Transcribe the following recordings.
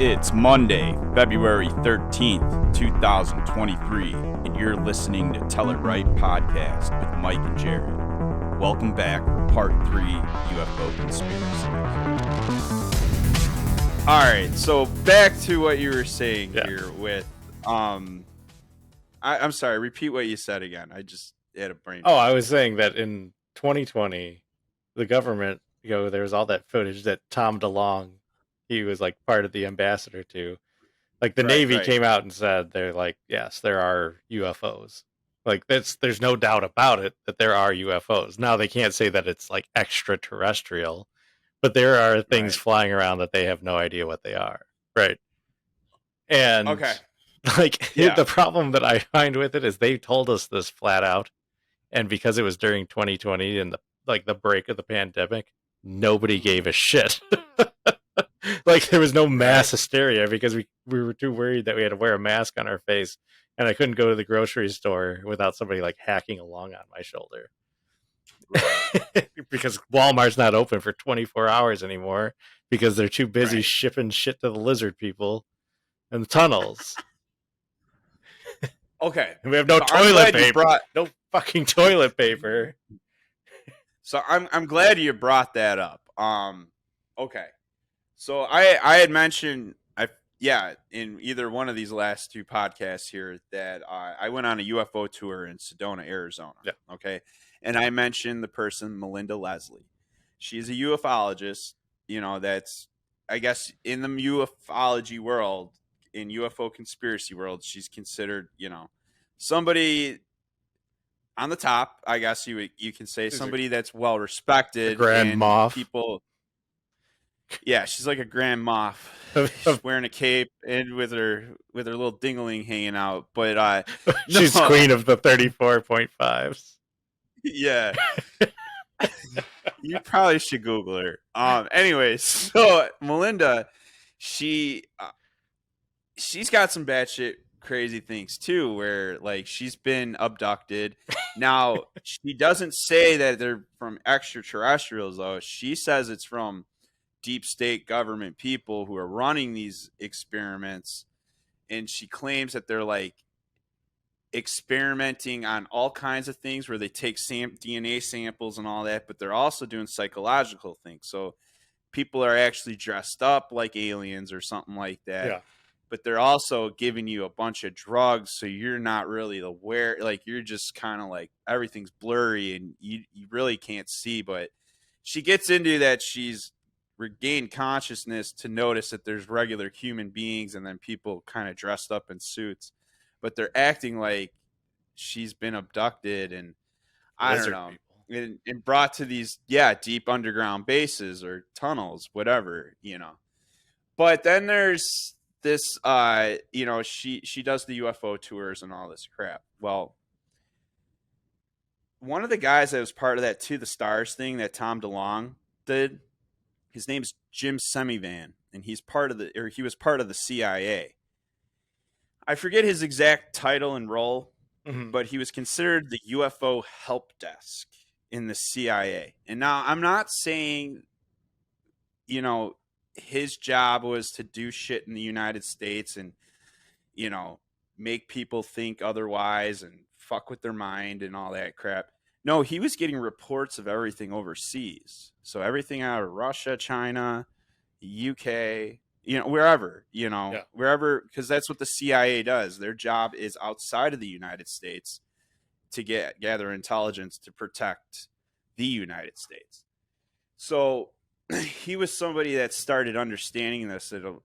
It's Monday, February 13th, 2023, and you're listening to Tell It Right podcast with Mike and Jared. Welcome back for part 3 UFO conspiracy. All right, so back to what you were saying here with, I'm sorry, repeat what you said again. I just had a brain. Oh, I was saying that in 2020, the government, there was all that footage that Tom DeLonge, he was like part of the ambassador to. Like the Navy came out and said, they're like, yes, there are UFOs. Like there's no doubt about it that there are UFOs. Now they can't say that it's like extraterrestrial, but there are things flying around that they have no idea what they are. Right. And the problem that I find with it is they told us this flat out. And because it was during 2020 and the break of the pandemic, nobody gave a shit. Like there was no mass hysteria because we were too worried that we had to wear a mask on our face, and I couldn't go to the grocery store without somebody like hacking along on my shoulder. Because Walmart's not open for 24 hours anymore because they're too busy shipping shit to the lizard people in the tunnels. Okay. And we have no toilet paper. No fucking toilet paper. So I'm glad you brought that up. Okay. So I had mentioned in either one of these last two podcasts here that I went on a UFO tour in Sedona, Arizona. Yeah. Okay. And I mentioned the person Melinda Leslie. She's a ufologist, that's I guess in the ufology world, in UFO conspiracy world, she's considered, somebody on the top, I guess you can say, somebody that's well respected. Grand Moff. People. Yeah, she's like a grand moff. She's wearing a cape and with her little dingling hanging out. But she's queen of the 34.5s. Yeah. You probably should Google her. Anyways, so Melinda, she's got some batshit crazy things too, where like she's been abducted. Now she doesn't say that they're from extraterrestrials though. She says it's from deep state government people who are running these experiments, and she claims that they're like experimenting on all kinds of things where they take DNA samples and all that, but they're also doing psychological things. So people are actually dressed up like aliens or something like that. Yeah. But they're also giving you a bunch of drugs, so you're not really aware. Like you're just kind of like everything's blurry and you really can't see. But she gets into that she's regained consciousness to notice that there's regular human beings and then people kind of dressed up in suits, but they're acting like she's been abducted and I don't know, and brought to these deep underground bases or tunnels, whatever, But then there's this she does the UFO tours and all this crap. Well, one of the guys that was part of that To the Stars thing that Tom DeLonge did, his name's Jim Semivan, and he was part of the CIA. I forget his exact title and role, but he was considered the UFO help desk in the CIA. And now I'm not saying, his job was to do shit in the United States and, make people think otherwise and fuck with their mind and all that crap. No, he was getting reports of everything overseas. So everything out of Russia, China, UK, wherever, wherever, because that's what the CIA does. Their job is outside of the United States to gather intelligence to protect the United States. So he was somebody that started understanding this at a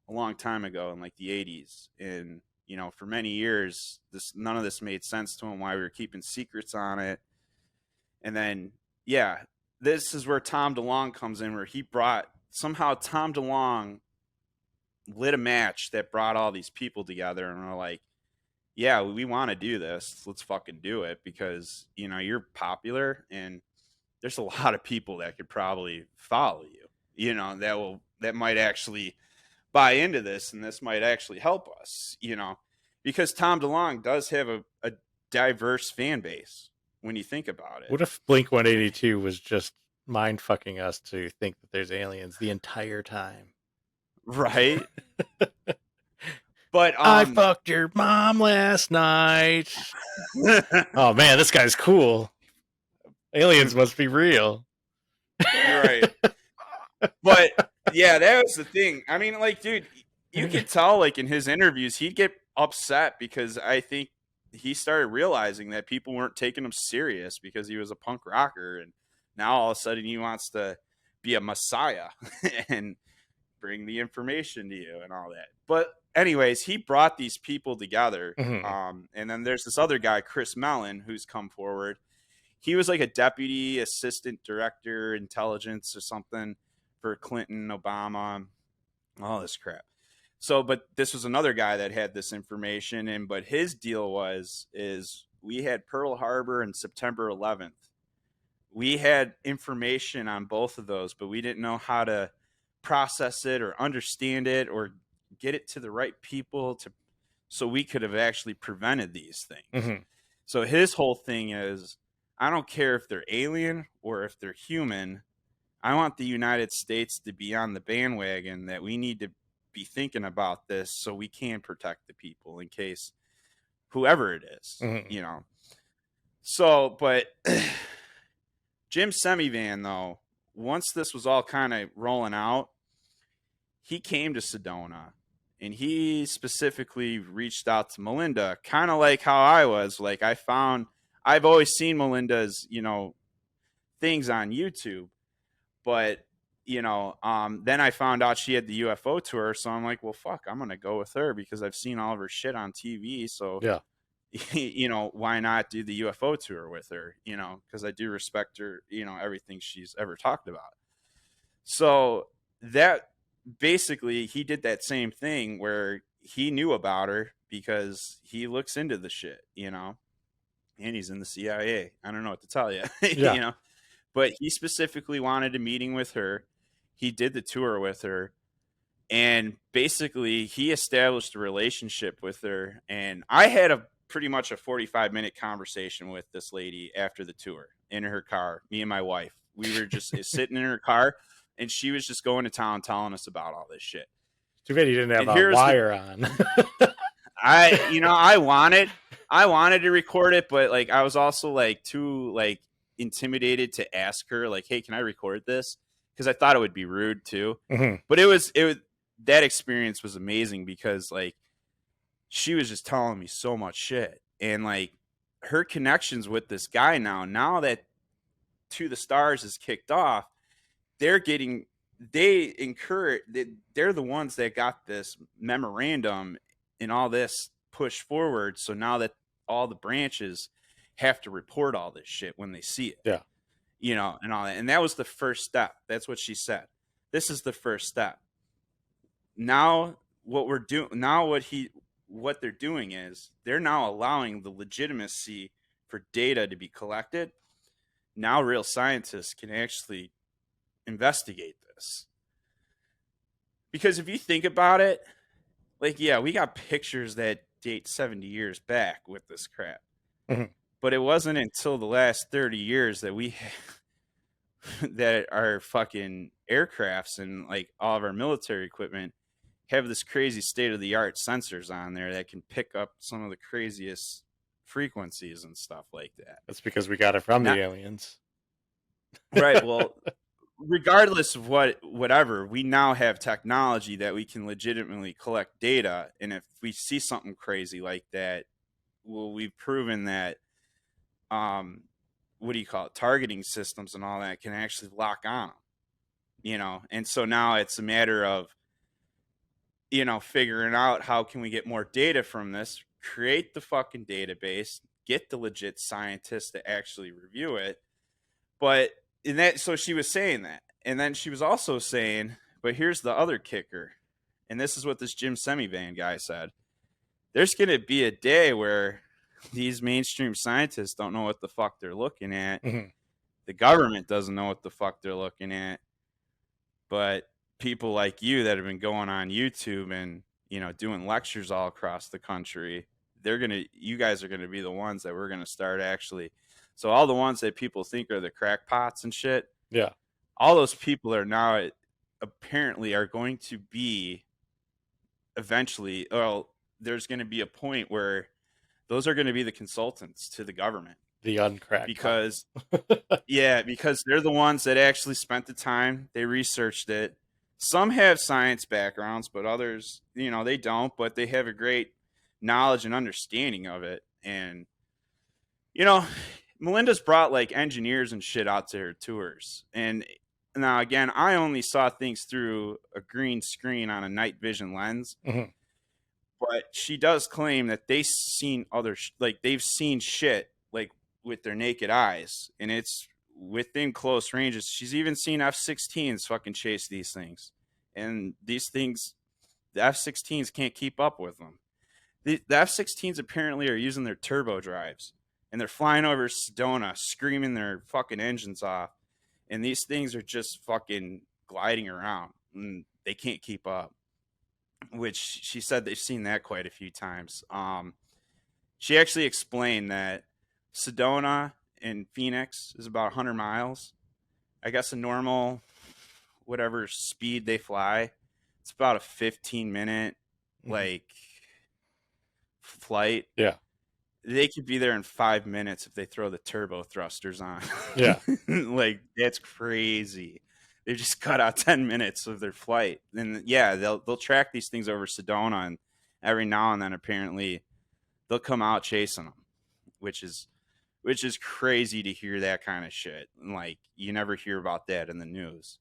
long time ago in like the 80s. And, for many years, none of this made sense to him, why we were keeping secrets on it. And then, this is where Tom DeLonge comes in, where somehow Tom DeLonge lit a match that brought all these people together and were like, yeah, we want to do this. Let's fucking do it because, you're popular and there's a lot of people that could probably follow you, that might actually buy into this, and this might actually help us, because Tom DeLonge does have a diverse fan base when you think about it. What if Blink 182 was just mind fucking us to think that there's aliens the entire time? Right. But I fucked your mom last night. Oh man, this guy's cool. Aliens must be real. Right. But yeah, that was the thing. I mean, like, dude, you could tell, like, in his interviews, he'd get upset because I think he started realizing that people weren't taking him serious because he was a punk rocker, and now all of a sudden he wants to be a messiah and bring the information to you and all that. But anyways, he brought these people together, and then there's this other guy, Chris Mellon, who's come forward. He was like a deputy assistant director intelligence or something for Clinton, Obama, all this crap. So, but this was another guy that had this information, and but his deal is we had Pearl Harbor and September 11th. We had information on both of those, but we didn't know how to process it or understand it or get it to the right people to so we could have actually prevented these things. So his whole thing is, I don't care if they're alien or if they're human. I want the United States to be on the bandwagon that we need to be thinking about this so we can protect the people in case whoever it is, you know. So, but Jim Semivan, though, once this was all kind of rolling out, he came to Sedona and he specifically reached out to Melinda, kind of like how I was. Like, I've always seen Melinda's, you know, things on YouTube, but you know, then I found out she had the UFO tour, so I'm like, well, fuck, I'm gonna go with her because I've seen all of her shit on TV. So yeah, you know, why not do the UFO tour with her? You know, because I do respect her, you know, everything she's ever talked about. So that basically he did that same thing where he knew about her because he looks into the shit, you know, and he's in the CIA. I don't know what to tell you, yeah. you know, but he specifically wanted a meeting with her. He did the tour with her, and basically he established a relationship with her. And I had a pretty much a 45-minute conversation with this lady after the tour in her car, me and my wife. We were just sitting in her car, and she was just going to town telling us about all this shit. Too bad you didn't have And a here's the wire on. I wanted to record it, but like I was also like too like intimidated to ask her like, hey, can I record this? Because I thought it would be rude too. But it was that experience was amazing because like she was just telling me so much shit, and like her connections with this guy now that To the Stars is kicked off, they're getting they encourage they're the ones that got this memorandum and all this pushed forward. So now that all the branches have to report all this shit when they see it, Yeah, you know, and all that. And that was the first step. That's what she said. This is the first step. Now what we're doing now, what they're doing is they're now allowing the legitimacy for data to be collected. Now real scientists can actually investigate this. Because if you think about it, like, yeah, we got pictures that date 70 years back with this crap. But it wasn't until the last 30 years that we that our fucking aircrafts and like all of our military equipment have this crazy state of the art sensors on there that can pick up some of the craziest frequencies and stuff like that. that's because we got it from the aliens. Right. Well, regardless of whatever, we now have technology that we can legitimately collect data, and if we see something crazy like that, well, we've proven that what do you call it, targeting systems and all that can actually lock on them, you know. And so now it's a matter of, you know, figuring out how can we get more data from this, create the fucking database, get the legit scientists to actually review it. But in that, so she was saying that. And then she was also saying, but here's the other kicker. And this is what this Jim Semivan guy said. There's going to be a day where these mainstream scientists don't know what the fuck they're looking at. The government doesn't know what the fuck they're looking at. But people like you that have been going on YouTube and, you know, doing lectures all across the country, you guys are going to be the ones that we're going to start actually. So all the ones that people think are the crackpots and shit. Yeah. All those people are now apparently are going to be eventually, well, there's going to be a point where those are going to be the consultants to the government. The uncracked because because they're the ones that actually spent the time, they researched it. Some have science backgrounds, but others, they don't, but they have a great knowledge and understanding of it. And Melinda's brought like engineers and shit out to her tours. And now again, I only saw things through a green screen on a night vision lens. Mm-hmm. But she does claim that they've seen they've seen shit like with their naked eyes, and it's within close ranges. She's even seen F-16s fucking chase these things, and these things, the F-16s can't keep up with them. The F-16s apparently are using their turbo drives, and they're flying over Sedona, screaming their fucking engines off, and these things are just fucking gliding around, and they can't keep up. Which she said they've seen that quite a few times. She actually explained that Sedona and Phoenix is about 100 miles. I guess a normal, whatever speed they fly, it's about a 15-minute, flight. Yeah. They could be there in 5 minutes if they throw the turbo thrusters on. Yeah. Like, that's crazy. They just cut out 10 minutes of their flight. And they'll track these things over Sedona, and every now and then apparently they'll come out chasing them, which is crazy to hear that kind of shit. And like, you never hear about that in the news.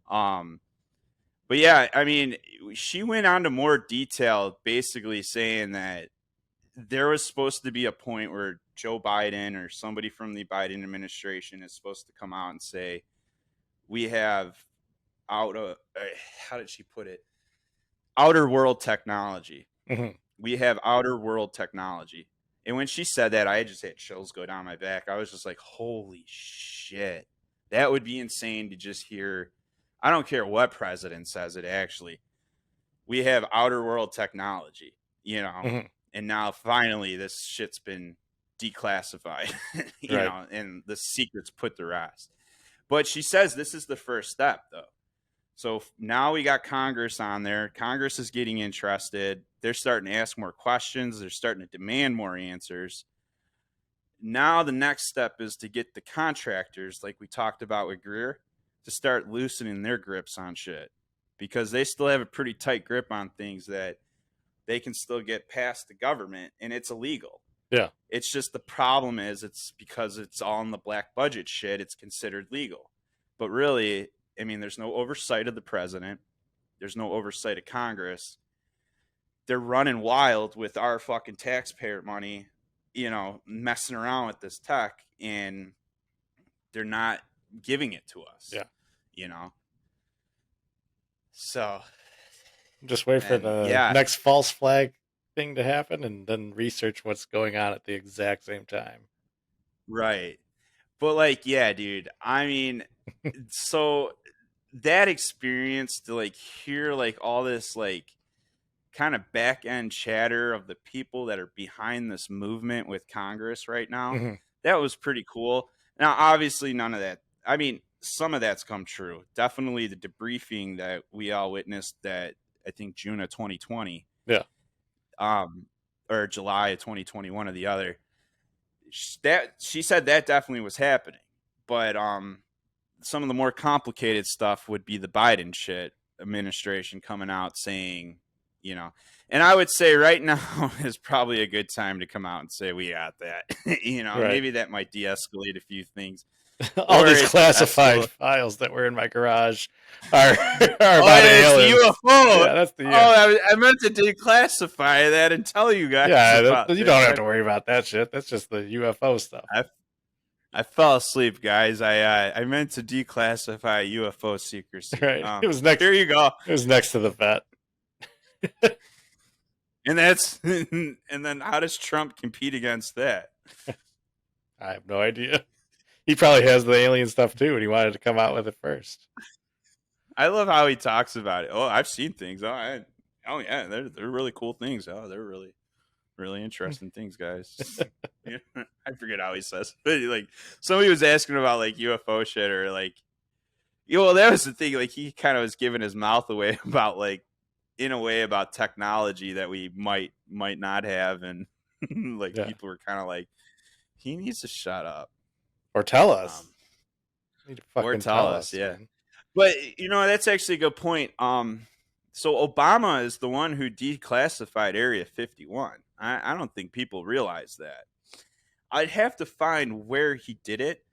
But yeah, I mean, she went on to more detail, basically saying that there was supposed to be a point where Joe Biden or somebody from the Biden administration is supposed to come out and say, we have how did she put it? Outer world technology. Mm-hmm. We have outer world technology. And when she said that, I just had chills go down my back. I was just like, holy shit. That would be insane to just hear. I don't care what president says it, actually. We have outer world technology, Mm-hmm. And now finally this shit's been declassified, you know, and the secret's put to rest. But she says this is the first step, though. So now we got Congress on there. Congress is getting interested. They're starting to ask more questions. They're starting to demand more answers. Now the next step is to get the contractors, like we talked about with Greer, to start loosening their grips on shit. Because they still have a pretty tight grip on things that they can still get past the government, and it's illegal. Yeah. It's just the problem is it's because it's all in the black budget shit, it's considered legal. But really, I mean, there's no oversight of the president. There's no oversight of Congress. They're running wild with our fucking taxpayer money, messing around with this tech, and they're not giving it to us. Yeah. So just wait for the next false flag thing to happen and then research what's going on at the exact same time. Right. But like, yeah, dude, I mean, so that experience to like hear like all this like kind of back end chatter of the people that are behind this movement with Congress right now, that was pretty cool. Now, obviously none of that, I mean, some of that's come true. Definitely the debriefing that we all witnessed that I think June of 2020. Yeah. Or July of 2021 or the other. That she said that definitely was happening. But some of the more complicated stuff would be the Biden shit administration coming out saying, and I would say right now is probably a good time to come out and say we got that. Maybe that might de-escalate a few things. All these classified files that were in my garage are about aliens. The UFO. Yeah, that's the UFO. I meant to declassify that and tell you guys. Yeah, you don't have to worry about that shit. That's just the UFO stuff. I fell asleep, guys. I meant to declassify UFO secrecy. Right. It was next. Here you go. It was next to the vet. And then how does Trump compete against that? I have no idea. He probably has the alien stuff too, and he wanted to come out with it first. I love how he talks about it. Oh, I've seen things. Oh yeah, they're really cool things. Oh, they're really, really interesting things, guys. I forget how he says, but like somebody was asking about like UFO shit or like Well, that was the thing. Like, he kind of was giving his mouth away about, like, in a way, about technology that we might not have, and like, Yeah. people were kind of like, he needs to shut up, Or tell us. um, You need to or fucking tell tell us, us, yeah. man. But that's actually a good point. So Obama is the one who declassified Area 51. I don't think people realize that. I'd have to find where he did it,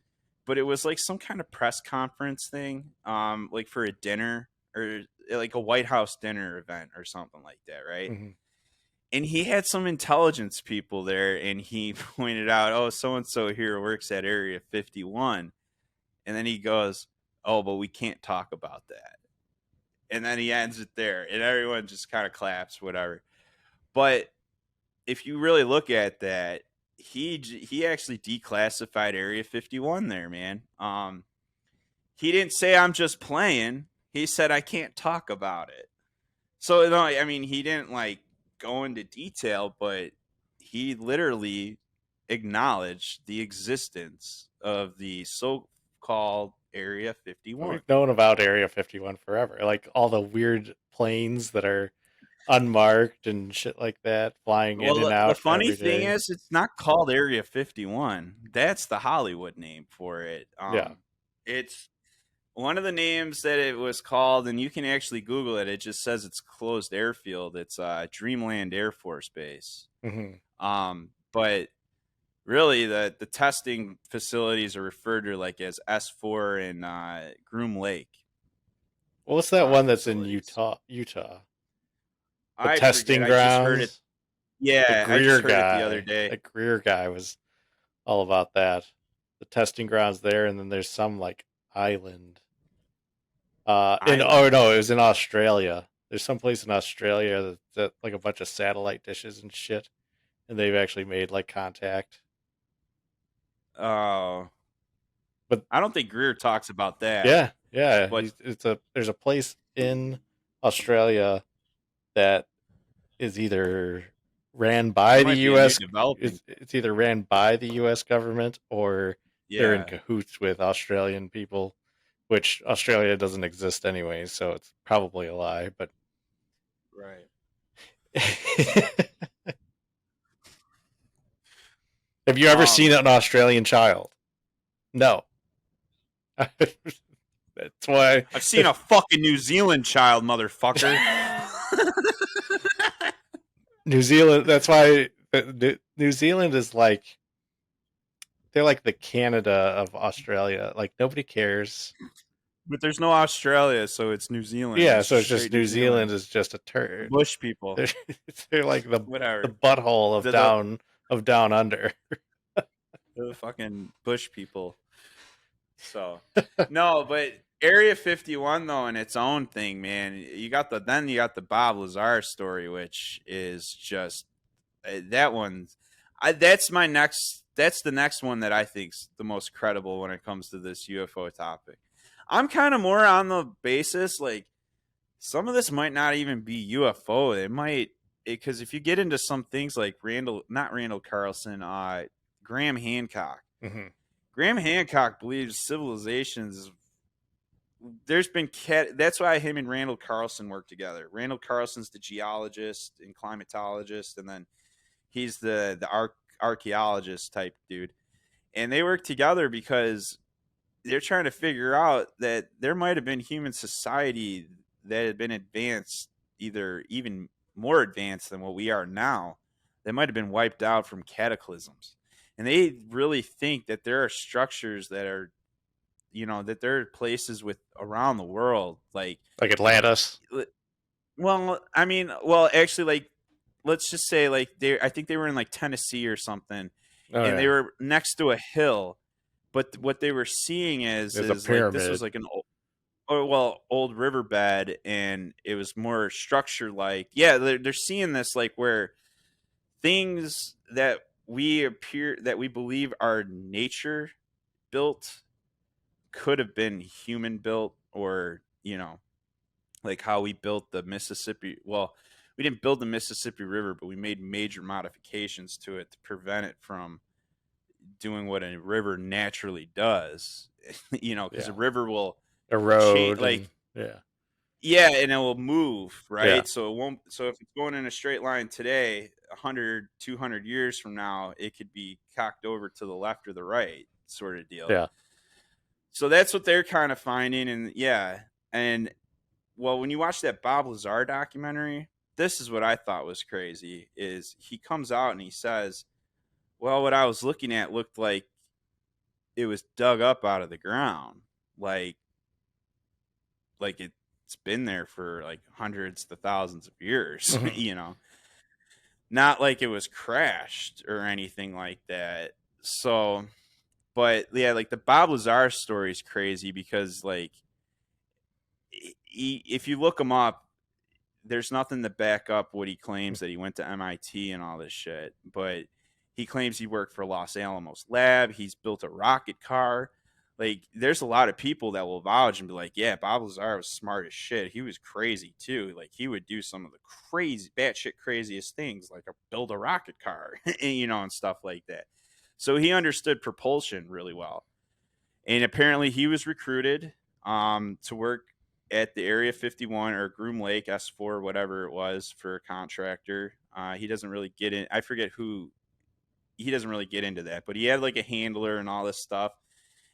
but it was like some kind of press conference thing, like for a dinner, or like a White House dinner event or something like that, right? Mm-hmm. And he had some intelligence people there, and he pointed out, oh, so and so here works at Area 51. And then he goes, oh, but we can't talk about that. And then he ends it there, and everyone just kind of claps, whatever. But if you really look at that, he actually declassified Area 51 there, man. He didn't say I'm just playing. He said I can't talk about it. So no, I mean, he didn't like go into detail, but he literally acknowledged the existence of the so-called Area 51. We've known about Area 51 forever. Like all the weird planes that are unmarked and shit like that, flying in Well, and the out funny every thing day. is, it's not called Area 51. That's the Hollywood name for it. Yeah. It's one of the names that it was called, and you can actually Google it. It just says it's closed airfield. It's Dreamland Air Force Base. Mm-hmm. But really, the testing facilities are referred to like as S4 and Groom Lake Well, what's that one that's in facilities. Utah? The I forget. testing I just heard it. grounds. The Yeah, I just Greer heard it the other guy. day. The Greer guy was all about that. The testing grounds there, and then there's some like island. Oh Island. no, it was in Australia. There's some place in Australia that like a bunch of satellite dishes and shit, and they've actually made like contact. Oh, But I don't think Greer talks about that. yeah, But there's a place in Australia that is either ran that by the might be a new U.S. developing. It's either ran by the U.S. government or they're in Yeah, cahoots with Australian people, which Australia doesn't exist anyway, so it's probably a lie. But right. have you ever seen an Australian child? No. That's why. I've seen a fucking New Zealand child, motherfucker. New Zealand. That's why New Zealand is like they're like the Canada of Australia. Like nobody cares. But there's no Australia, so it's New Zealand. Yeah, It's so just it's just straight New New Zealand. Zealand is just a turd. Bush people, They're, they're like the whatever. butthole The of down under. the fucking Bush people. So no, but Area 51 though, in its own thing, man. You got the Bob Lazar story, which is just that one. That's my next. That's the next one that I think's the most credible when it comes to this UFO topic. I'm kind of more on the basis like some of this might not even be UFO. It might, because if you get into some things like not Randall Carlson, Graham Hancock. Mm-hmm. Graham Hancock believes civilizations. There's been that's why him and Randall Carlson work together. Randall Carlson's the geologist and climatologist, and then he's the archaeologist type dude. And they work together because they're trying to figure out that there might have been human society that had been advanced, either even more advanced than what we are now, that might have been wiped out from cataclysms. And they really think that there are structures that are, that there are places with around the world, like Atlantis. well, I mean, well, actually, like, let's just say, like, I think they were in like Tennessee or something, Oh and they yeah, were next to a hill. But what they were seeing there's a is like this was pyramid. like an old riverbed, and it was more structured. Like, yeah, they're seeing this like where things that we believe are nature built could have been human built, or like how we built the Mississippi. Well, we didn't build the Mississippi River, but we made major modifications to it to prevent it from doing what a river naturally does. Because Yeah, a river will erode like, and yeah. yeah, and it will move, Yeah. right? So it won't. So if it's going in a straight line today, 100, 200 years from now, it could be cocked over to the left or the right, sort of deal. Yeah. So that's what they're kind of finding, and yeah, and well, when you watch that Bob Lazar documentary, this is what I thought was crazy: is he comes out and he says, "Well, what I was looking at looked like it was dug up out of the ground, like it's been there for like hundreds to thousands of years, Mhm. you know, not like it was crashed or anything like that." So, but yeah, like the Bob Lazar story is crazy because like if you look him up, there's nothing to back up what he claims that he went to MIT and all this shit. But he claims he worked for Los Alamos Lab. He's built a rocket car. Like, there's a lot of people that will vouch and be like, yeah, Bob Lazar was smart as shit. He was crazy too. Like, he would do some of the crazy, batshit craziest things, like build a rocket car, you know, and stuff like that. So he understood propulsion really well. And apparently he was recruited to work at the Area 51 or Groom Lake S4, whatever it was, for a contractor. He doesn't really get in. I forget who. He doesn't really get into that, but he had like a handler and all this stuff.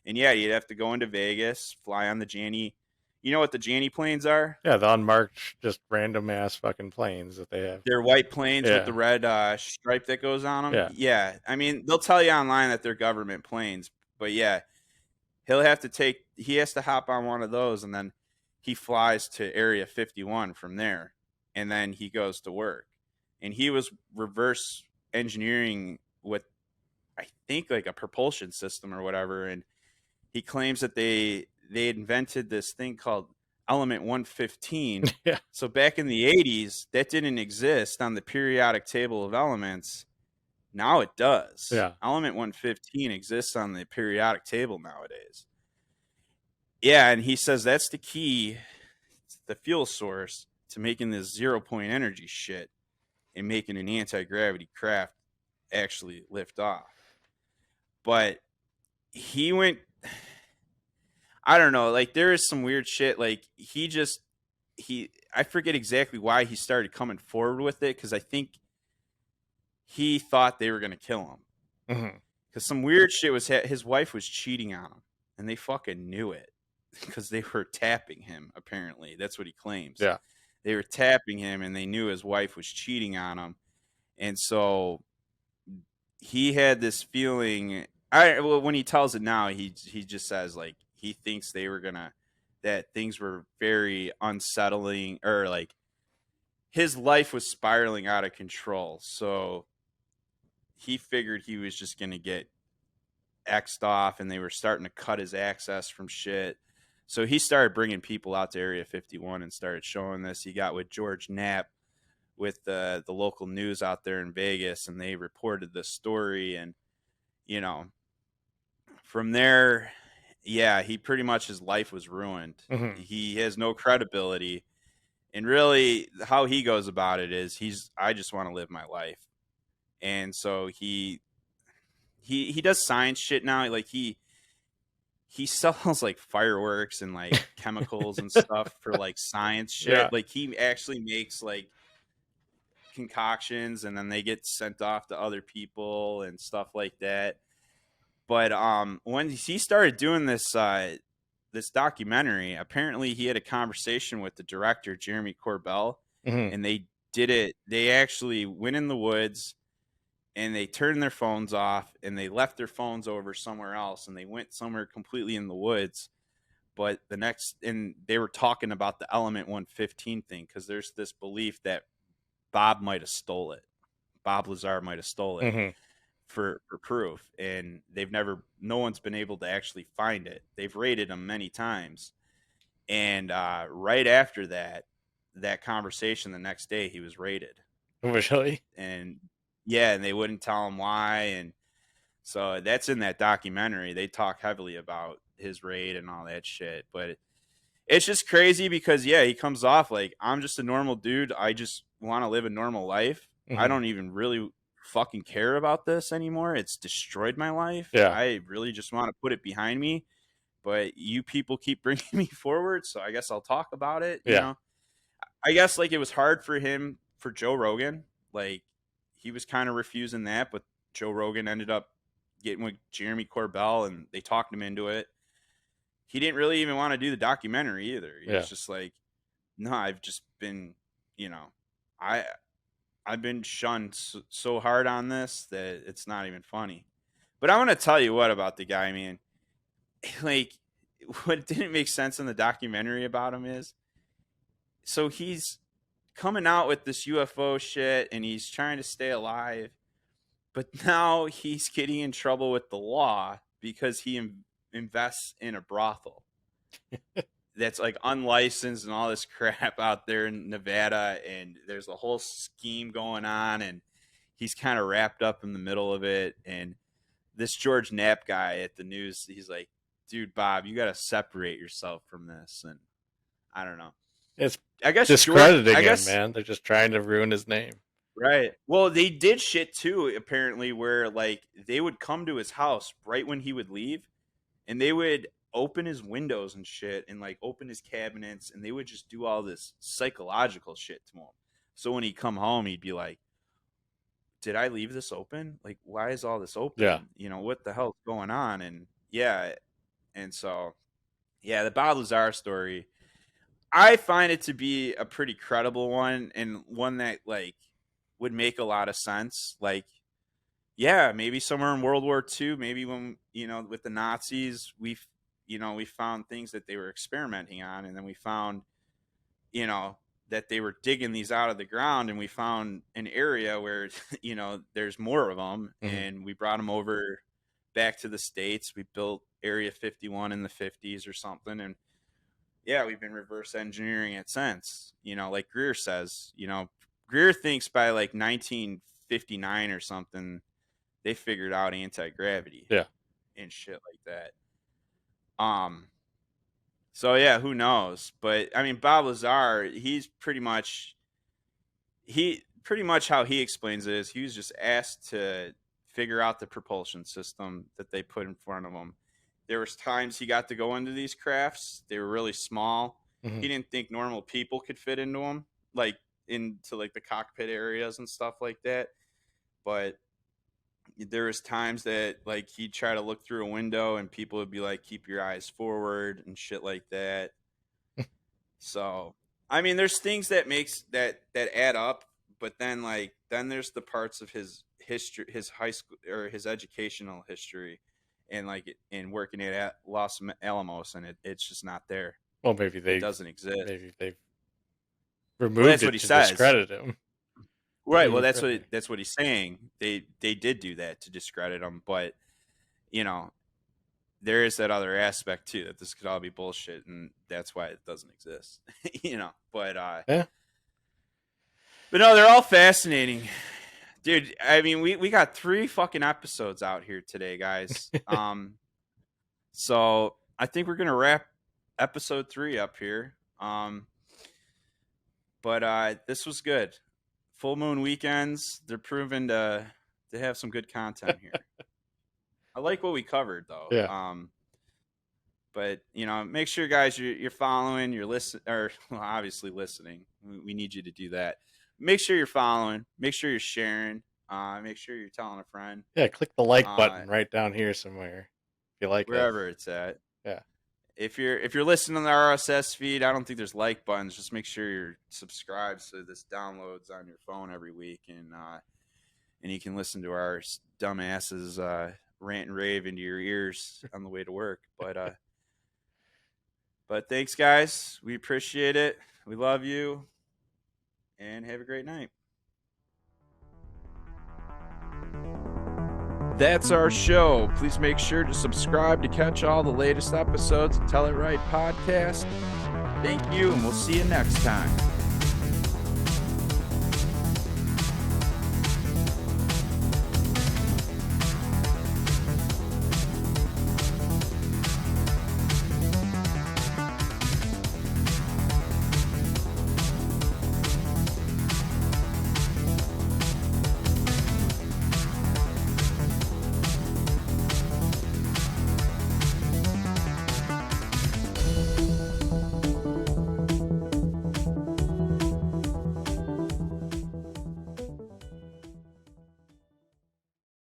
And yeah, you'd have to go into Vegas, fly on the Janney. You know what the Janney planes are? Yeah, the unmarked, just random ass fucking planes that they have. They're white planes with the Yeah. red stripe that goes on them. Yeah. Yeah, I mean, they'll tell you online that they're government planes, but yeah, he has to hop on one of those, and then he flies to Area 51 from there, and then he goes to work. And he was reverse engineering with, I think, like a propulsion system or whatever. And he claims that they invented this thing called element 115. Yeah. So back in the 80s, that didn't exist on the periodic table of elements. Now it does. Yeah. Element 115 exists on the periodic table nowadays. Yeah, and he says that's the key, the fuel source to making this 0 point energy shit and making an anti-gravity craft actually lift off. But he went, I don't know, like there is some weird shit. Like I forget exactly why he started coming forward with it, because I think he thought they were going to kill him. Because some weird shit was, his wife was cheating on him, and they fucking knew it because they were tapping him, apparently. That's what he claims. Yeah. They were tapping him, and they knew his wife was cheating on him. And so he had this feeling. When he tells it now, he just says, like, he thinks that things were very unsettling, or like his life was spiraling out of control. So he figured he was just going to get X'd off, and they were starting to cut his access from shit. So he started bringing people out to Area 51 and started showing this. He got with George Knapp with the local news out there in Vegas, and they reported this story. And, you know, from there, yeah, he pretty much, his life was ruined. He has no credibility. And really, how he goes about it is I just want to live my life. And so he does science shit now. Like he sells like fireworks and like chemicals and stuff for like science shit. Yeah. Like he actually makes like concoctions, and then they get sent off to other people and stuff like that. But when he started doing this documentary, apparently he had a conversation with the director, Jeremy Corbell, and they actually went in the woods, and they turned their phones off, and they left their phones over somewhere else, and they went somewhere completely in the woods. But and they were talking about the element 115 thing, because there's this belief that Bob might have stole it. Bob Lazar might have stole it for proof. And no one's been able to actually find it. They've raided him many times. And right after that conversation, the next day, he was raided. Really? And yeah, and they wouldn't tell him why. And so that's in that documentary. They talk heavily about his raid and all that shit. But it's just crazy because, yeah, he comes off like, I'm just a normal dude. I just want to live a normal life. I don't even really fucking care about this anymore. It's destroyed my life. Yeah. I really just want to put it behind me. but you people keep bringing me forward, so I guess I'll talk about it. You Yeah. know, I guess like it was hard for him for Joe Rogan. Like he was kind of refusing that, but Joe Rogan ended up getting with Jeremy Corbell, and they talked him into it. He didn't really even want to do the documentary either. He was just like, no, I've just been, you know, I've been shunned so hard on this that it's not even funny. But I want to tell you what about the guy, man. Like, what didn't make sense in the documentary about him is, so he's coming out with this UFO shit and he's trying to stay alive, but now he's getting in trouble with the law because he invests in a brothel that's like unlicensed and all this crap out there in Nevada, and there's a whole scheme going on, and he's kind of wrapped up in the middle of it. And this George Knapp guy at the news, he's like, dude, Bob, you got to separate yourself from this. And I don't know. I guess discrediting him, man. They're just trying to ruin his name. Right. Well, they did shit too, apparently, where like they would come to his house right when he would leave, and they would open his windows and shit and like open his cabinets, and they would just do all this psychological shit to him. So when he'd come home, he'd be like, did I leave this open? Like, why is all this open? Yeah. You know, what the hell's going on? And yeah. And so, yeah, the Bob Lazar story, I find it to be a pretty credible one, and one that like would make a lot of sense. Like, yeah, maybe somewhere in World War II, maybe when, you know, with the Nazis, we found things that they were experimenting on, and then we found, you know, that they were digging these out of the ground, and we found an area where, you know, there's more of them, and we brought them over back to the States. We built Area 51 in the 50s or something, and yeah, we've been reverse engineering it since. You know, like Greer says, you know, Greer thinks by like 1959 or something, they figured out anti-gravity. Yeah. And shit like that. So yeah, who knows? But I mean, Bob Lazar, he's pretty much how he explains it is he was just asked to figure out the propulsion system that they put in front of him. There was times he got to go into these crafts. They were really small. He didn't think normal people could fit into them, like into like the cockpit areas and stuff like that. But there was times that like he'd try to look through a window and people would be like, keep your eyes forward and shit like that. So, I mean, there's things that makes that add up, but then there's the parts of his history, his high school or his educational history, and like in working at Los Alamos, and it's just not there. Well, maybe it doesn't exist. Maybe they've removed it to discredit him. Right. Well, that's what he's saying. They did do that to discredit him, but you know, there is that other aspect too, that this could all be bullshit, and that's why it doesn't exist. You know, but yeah. But no, they're all fascinating, dude. I mean, we got 3 fucking episodes out here today, guys. So I think we're gonna wrap episode 3 up here. But this was good. Full moon weekends, they're proven to have some good content here. I like what we covered though. Yeah. But you know, make sure guys you're following, you're listening, or well, obviously listening. We need you to do that. Make sure you're following, make sure you're sharing, make sure you're telling a friend. Yeah, click the like button right down here somewhere if you like wherever it's at. Yeah. If you're listening to the RSS feed, I don't think there's like buttons. Just make sure you're subscribed so this downloads on your phone every week, and you can listen to our dumbasses rant and rave into your ears on the way to work. But thanks, guys. We appreciate it. We love you, and have a great night. That's our show. Please make sure to subscribe to catch all the latest episodes of Tell It Right podcast. Thank you, and we'll see you next time.